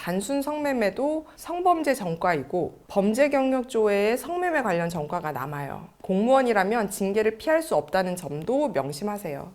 단순 성매매도 성범죄 전과이고 범죄 경력 조회에 성매매 관련 전과가 남아요. 공무원이라면 징계를 피할 수 없다는 점도 명심하세요.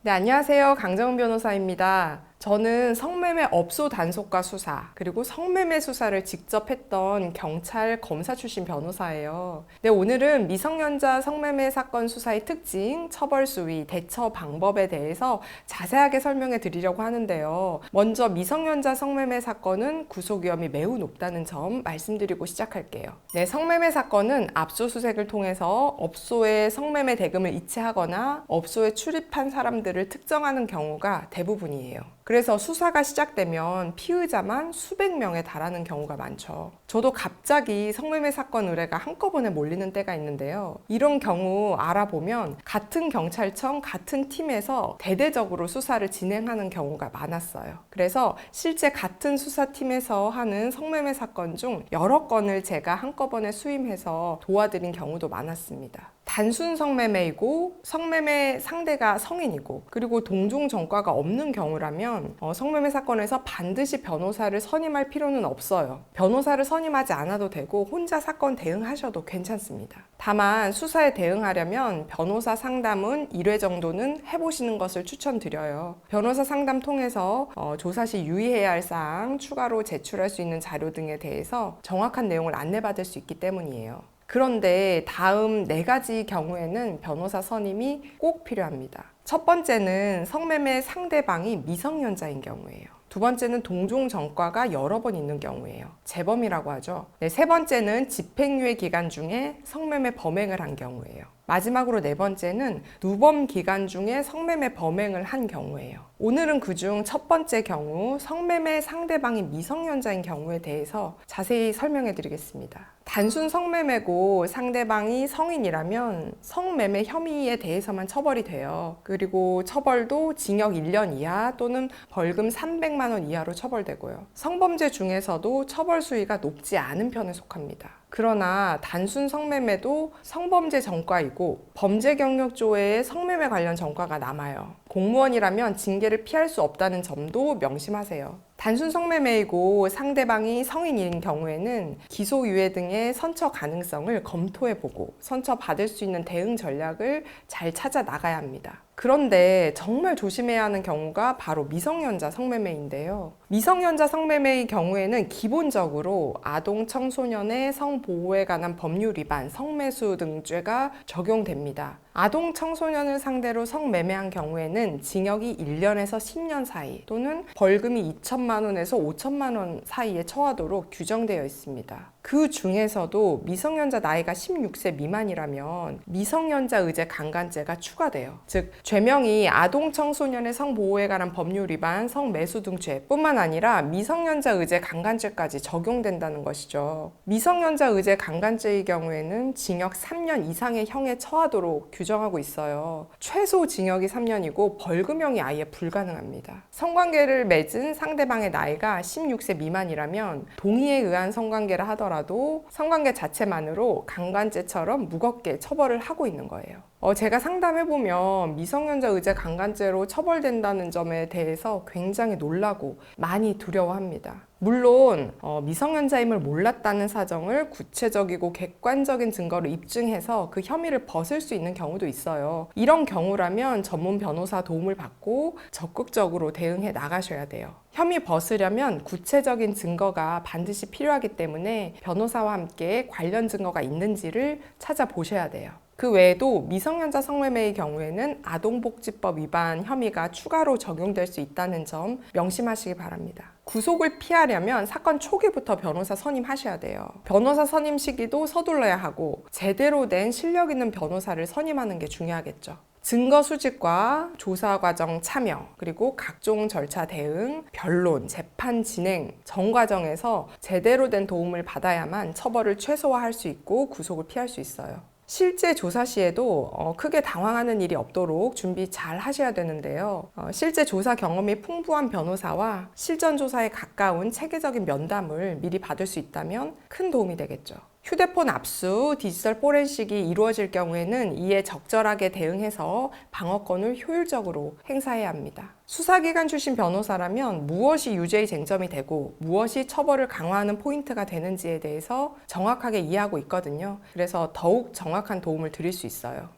네, 안녕하세요. 강정은 변호사입니다. 저는 성매매 업소 단속과 수사, 그리고 성매매 수사를 직접 했던 경찰 검사 출신 변호사예요. 네, 오늘은 미성년자 성매매 사건 수사의 특징, 처벌 수위, 대처 방법에 대해서 자세하게 설명해 드리려고 하는데요. 먼저 미성년자 성매매 사건은 구속 위험이 매우 높다는 점 말씀드리고 시작할게요. 네, 성매매 사건은 압수수색을 통해서 업소의 성매매 대금을 이체하거나 업소에 출입한 사람들을 특정하는 경우가 대부분이에요. 그래서 수사가 시작되면 피의자만 수백 명에 달하는 경우가 많죠. 저도 갑자기 성매매 사건 의뢰가 한꺼번에 몰리는 때가 있는데요. 이런 경우 알아보면 같은 경찰청, 같은 팀에서 대대적으로 수사를 진행하는 경우가 많았어요. 그래서 실제 같은 수사팀에서 하는 성매매 사건 중 여러 건을 제가 한꺼번에 수임해서 도와드린 경우도 많았습니다. 단순 성매매이고 성매매 상대가 성인이고 그리고 동종 전과가 없는 경우라면 성매매 사건에서 반드시 변호사를 선임할 필요는 없어요. 변호사를 선임하지 않아도 되고 혼자 사건 대응하셔도 괜찮습니다. 다만 수사에 대응하려면 변호사 상담은 1회 정도는 해보시는 것을 추천드려요. 변호사 상담 통해서 조사 시 유의해야 할 사항, 추가로 제출할 수 있는 자료 등에 대해서 정확한 내용을 안내받을 수 있기 때문이에요. 그런데 다음 4가지 경우에는 변호사 선임이 꼭 필요합니다. 첫 번째는 성매매 상대방이 미성년자인 경우예요. 두 번째는 동종 전과가 여러 번 있는 경우예요. 재범이라고 하죠. 네, 세 번째는 집행유예 기간 중에 성매매 범행을 한 경우예요. 마지막으로 4번째는 누범 기간 중에 성매매 범행을 한 경우예요. 오늘은 그중 첫 번째 경우 성매매 상대방이 미성년자인 경우에 대해서 자세히 설명해 드리겠습니다. 단순 성매매고 상대방이 성인이라면 성매매 혐의에 대해서만 처벌이 돼요. 그리고 처벌도 징역 1년 이하 또는 벌금 300만 원 이하로 처벌되고요. 성범죄 중에서도 처벌 수위가 높지 않은 편에 속합니다. 그러나 단순 성매매도 성범죄 전과이고 범죄 경력 조회에 성매매 관련 전과가 남아요. 공무원이라면 징계를 피할 수 없다는 점도 명심하세요. 단순 성매매이고 상대방이 성인인 경우에는 기소유예 등의 선처 가능성을 검토해보고 선처받을 수 있는 대응 전략을 잘 찾아 나가야 합니다. 그런데 정말 조심해야 하는 경우가 바로 미성년자 성매매인데요. 미성년자 성매매의 경우에는 기본적으로 아동 청소년의 성보호에 관한 법률 위반, 성매수 등 죄가 적용됩니다. 아동 청소년을 상대로 성매매한 경우에는 징역이 1년에서 10년 사이 또는 벌금이 2천만 원에서 5천만 원 사이에 처하도록 규정되어 있습니다. 그 중에서도 미성년자 나이가 16세 미만이라면 미성년자 의제 강간죄가 추가돼요. 즉 죄명이 아동 청소년의 성보호에 관한 법률 위반, 성매수 등 죄뿐만 아니라 미성년자 의제 강간죄까지 적용된다는 것이죠. 미성년자 의제 강간죄의 경우에는 징역 3년 이상의 형에 처하도록 규정하고 있어요. 최소 징역이 3년이고 벌금형이 아예 불가능합니다. 성관계를 맺은 상대방의 나이가 16세 미만이라면 동의에 의한 성관계를 하더라도 성관계 자체만으로 강간죄처럼 무겁게 처벌을 하고 있는 거예요. 제가 상담해보면 미성년자 의제 강간죄로 처벌된다는 점에 대해서 굉장히 놀라고 많이 두려워합니다. 물론 미성년자임을 몰랐다는 사정을 구체적이고 객관적인 증거로 입증해서 그 혐의를 벗을 수 있는 경우도 있어요. 이런 경우라면 전문 변호사 도움을 받고 적극적으로 대응해 나가셔야 돼요. 혐의 벗으려면 구체적인 증거가 반드시 필요하기 때문에 변호사와 함께 관련 증거가 있는지를 찾아보셔야 돼요. 그 외에도 미성년자 성매매의 경우에는 아동복지법 위반 혐의가 추가로 적용될 수 있다는 점 명심하시기 바랍니다. 구속을 피하려면 사건 초기부터 변호사 선임하셔야 돼요. 변호사 선임 시기도 서둘러야 하고 제대로 된 실력 있는 변호사를 선임하는 게 중요하겠죠. 증거 수집과 조사 과정 참여, 그리고 각종 절차 대응, 변론, 재판 진행 전 과정에서 제대로 된 도움을 받아야만 처벌을 최소화할 수 있고 구속을 피할 수 있어요. 실제 조사 시에도 크게 당황하는 일이 없도록 준비 잘 하셔야 되는데요. 실제 조사 경험이 풍부한 변호사와 실전 조사에 가까운 체계적인 면담을 미리 받을 수 있다면 큰 도움이 되겠죠. 휴대폰 압수, 디지털 포렌식이 이루어질 경우에는 이에 적절하게 대응해서 방어권을 효율적으로 행사해야 합니다. 수사기관 출신 변호사라면 무엇이 유죄의 쟁점이 되고 무엇이 처벌을 강화하는 포인트가 되는지에 대해서 정확하게 이해하고 있거든요. 그래서 더욱 정확한 도움을 드릴 수 있어요.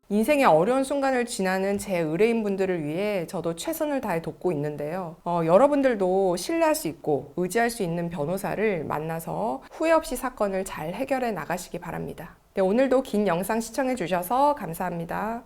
인생의 어려운 순간을 지나는 제 의뢰인분들을 위해 저도 최선을 다해 돕고 있는데요. 여러분들도 신뢰할 수 있고 의지할 수 있는 변호사를 만나서 후회 없이 사건을 잘 해결해 나가시기 바랍니다. 네, 오늘도 긴 영상 시청해 주셔서 감사합니다.